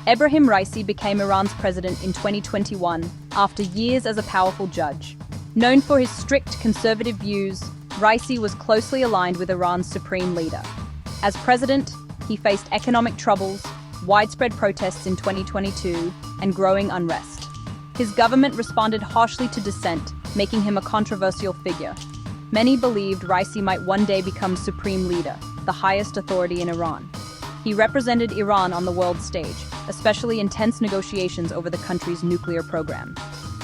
Ebrahim Raisi became Iran's president in 2021 after years as a powerful judge. Known for his strict conservative views, Raisi was closely aligned with Iran's supreme leader. As president, he faced economic troubles, widespread protests in 2022, and growing unrest. His government responded harshly to dissent, making him a controversial figure. Many believed Raisi might one day become supreme leader, the highest authority in Iran. He represented Iran on the world stage, especially in tense negotiations over the country's nuclear program.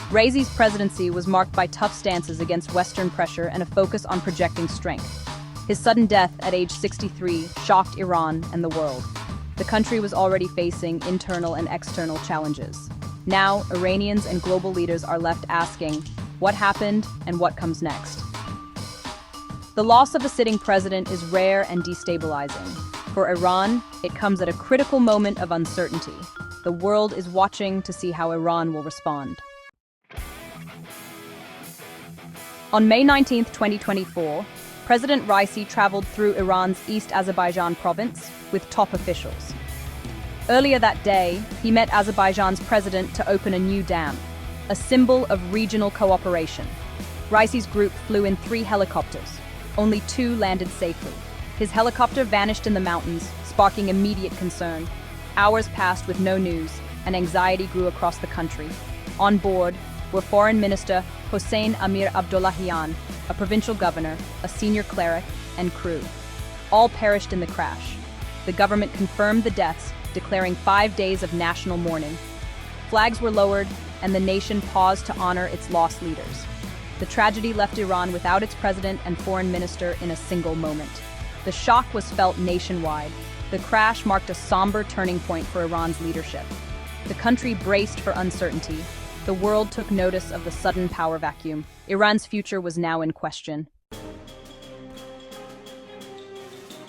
Raisi's presidency was marked by tough stances against Western pressure and a focus on projecting strength. His sudden death at age 63 shocked Iran and the world. The country was already facing internal and external challenges. Now, Iranians and global leaders are left asking, what happened and what comes next? The loss of a sitting president is rare and destabilizing. For Iran, it comes at a critical moment of uncertainty. The world is watching to see how Iran will respond. On May 19, 2024, President Raisi traveled through Iran's East Azerbaijan province with top officials. Earlier that day, he met Azerbaijan's president to open a new dam, a symbol of regional cooperation. Raisi's group flew in 3 helicopters. Only 2 landed safely. His helicopter vanished in the mountains, sparking immediate concern. Hours passed with no news, and anxiety grew across the country. On board were Foreign Minister Hossein Amir-Abdollahian, a provincial governor, a senior cleric, and crew. All perished in the crash. The government confirmed the deaths, declaring 5 days of national mourning. Flags were lowered, and the nation paused to honor its lost leaders. The tragedy left Iran without its president and foreign minister in a single moment. The shock was felt nationwide. The crash marked a somber turning point for Iran's leadership. The country braced for uncertainty. The world took notice of the sudden power vacuum. Iran's future was now in question.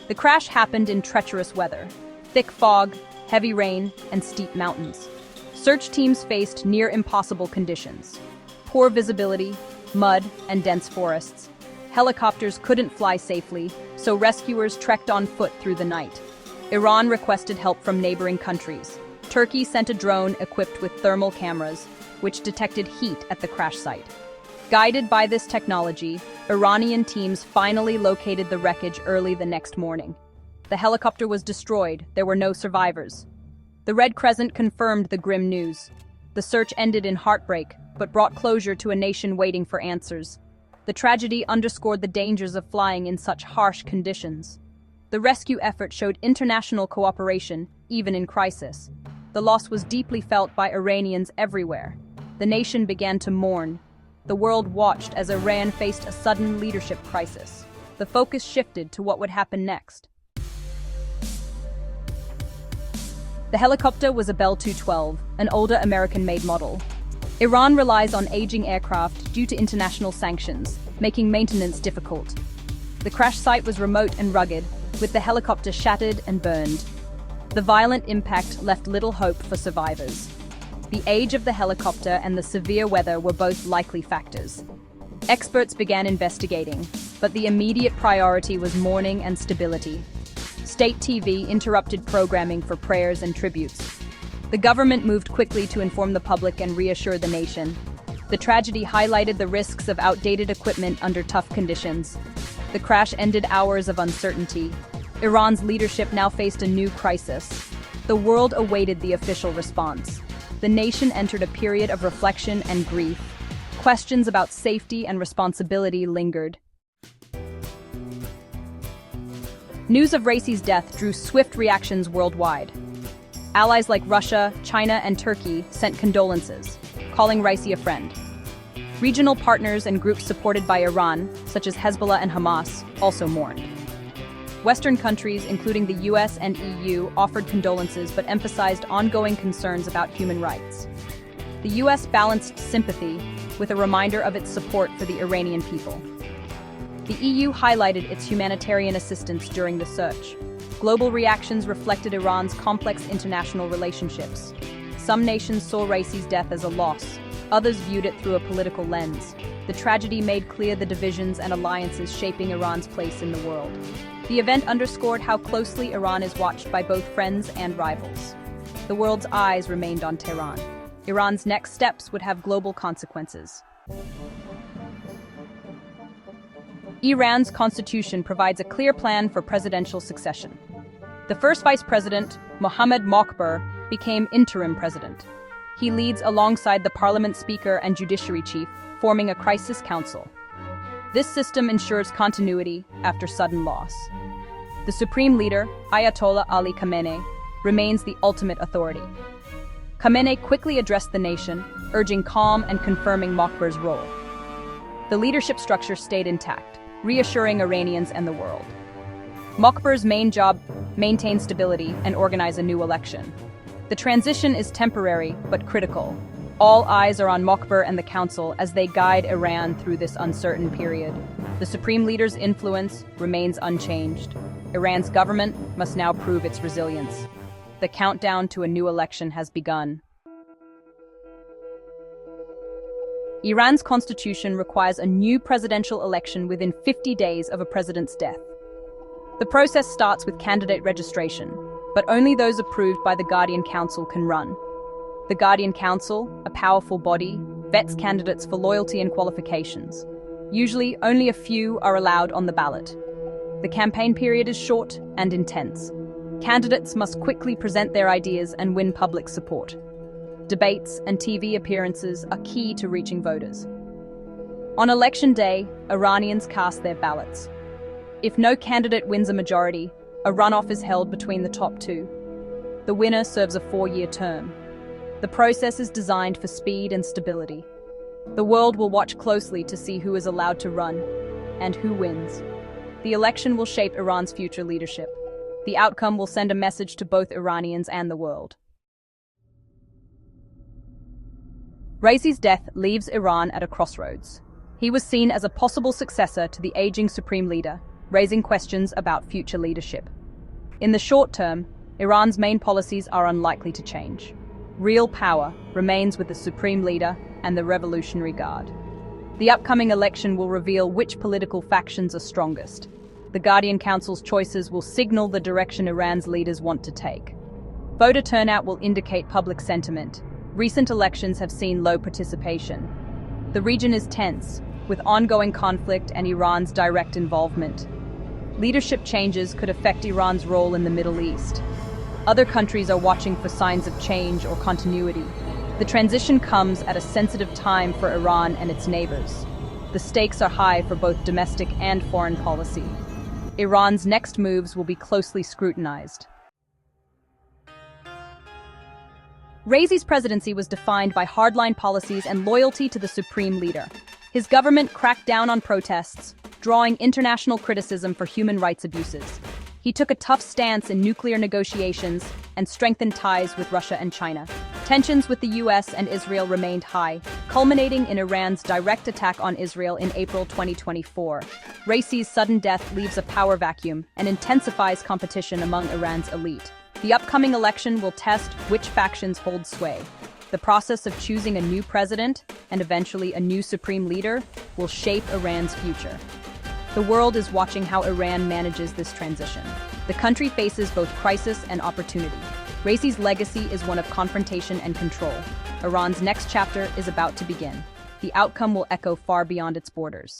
The crash happened in treacherous weather: thick fog, heavy rain, and steep mountains. Search teams faced near impossible conditions: poor visibility, mud, and dense forests. Helicopters couldn't fly safely, so rescuers trekked on foot through the night. Iran requested help from neighboring countries. Turkey sent a drone equipped with thermal cameras, which detected heat at the crash site. Guided by this technology, Iranian teams finally located the wreckage early the next morning. The helicopter was destroyed. There were no survivors. The Red Crescent confirmed the grim news. The search ended in heartbreak, but brought closure to a nation waiting for answers. The tragedy underscored the dangers of flying in such harsh conditions. The rescue effort showed international cooperation, even in crisis. The loss was deeply felt by Iranians everywhere. The nation began to mourn. The world watched as Iran faced a sudden leadership crisis. The focus shifted to what would happen next. The helicopter was a Bell 212, an older American-made model. Iran relies on aging aircraft due to international sanctions, making maintenance difficult. The crash site was remote and rugged, with the helicopter shattered and burned. The violent impact left little hope for survivors. The age of the helicopter and the severe weather were both likely factors. Experts began investigating, but the immediate priority was mourning and stability. State TV interrupted programming for prayers and tributes. The government moved quickly to inform the public and reassure the nation. The tragedy highlighted the risks of outdated equipment under tough conditions. The crash ended hours of uncertainty. Iran's leadership now faced a new crisis. The world awaited the official response. The nation entered a period of reflection and grief. Questions about safety and responsibility lingered. News of Raisi's death drew swift reactions worldwide. Allies like Russia, China, and Turkey sent condolences, calling Raisi a friend. Regional partners and groups supported by Iran, such as Hezbollah and Hamas, also mourned. Western countries, including the US and EU, offered condolences but emphasized ongoing concerns about human rights. The US balanced sympathy with a reminder of its support for the Iranian people. The EU highlighted its humanitarian assistance during the search. Global reactions reflected Iran's complex international relationships. Some nations saw Raisi's death as a loss. Others viewed it through a political lens. The tragedy made clear the divisions and alliances shaping Iran's place in the world. The event underscored how closely Iran is watched by both friends and rivals. the world's eyes remained on Tehran. Iran's next steps would have global consequences. Iran's constitution provides a clear plan for presidential succession. The first vice president, Mohammad Mokhber, became interim president. He leads alongside the parliament speaker and judiciary chief, forming a crisis council. This system ensures continuity after sudden loss. The supreme leader, Ayatollah Ali Khamenei, remains the ultimate authority. Khamenei quickly addressed the nation, urging calm and confirming Mokhber's role. The leadership structure stayed intact, reassuring Iranians and the world. Mokhber's main job: maintain stability and organize a new election. The transition is temporary but critical. All eyes are on Mokhber and the council as they guide Iran through this uncertain period. The supreme leader's influence remains unchanged. Iran's government must now prove its resilience. The countdown to a new election has begun. Iran's constitution requires a new presidential election within 50 days of a president's death. The process starts with candidate registration, but only those approved by the Guardian Council can run. The Guardian Council, a powerful body, vets candidates for loyalty and qualifications. Usually, only a few are allowed on the ballot. The campaign period is short and intense. Candidates must quickly present their ideas and win public support. Debates and TV appearances are key to reaching voters. On election day, Iranians cast their ballots. If no candidate wins a majority, a runoff is held between the top two. The winner serves a 4-year term. The process is designed for speed and stability. The world will watch closely to see who is allowed to run and who wins. The election will shape Iran's future leadership. The outcome will send a message to both Iranians and the world. Raisi's death leaves Iran at a crossroads. He was seen as a possible successor to the aging supreme leader, raising questions about future leadership. In the short term, Iran's main policies are unlikely to change. Real power remains with the supreme leader and the Revolutionary Guard. The upcoming election will reveal which political factions are strongest. The Guardian Council's choices will signal the direction Iran's leaders want to take. Voter turnout will indicate public sentiment. Recent elections have seen low participation. The region is tense, with ongoing conflict and Iran's direct involvement. Leadership changes could affect Iran's role in the Middle East. Other countries are watching for signs of change or continuity. The transition comes at a sensitive time for Iran and its neighbors. The stakes are high for both domestic and foreign policy. Iran's next moves will be closely scrutinized. Raisi's presidency was defined by hardline policies and loyalty to the supreme leader. His government cracked down on protests, drawing international criticism for human rights abuses. He took a tough stance in nuclear negotiations and strengthened ties with Russia and China. Tensions with the US and Israel remained high, culminating in Iran's direct attack on Israel in April 2024. Raisi's sudden death leaves a power vacuum and intensifies competition among Iran's elite. The upcoming election will test which factions hold sway. The process of choosing a new president and eventually a new supreme leader will shape Iran's future. The world is watching how Iran manages this transition. The country faces both crisis and opportunity. Raisi's legacy is one of confrontation and control. Iran's next chapter is about to begin. The outcome will echo far beyond its borders.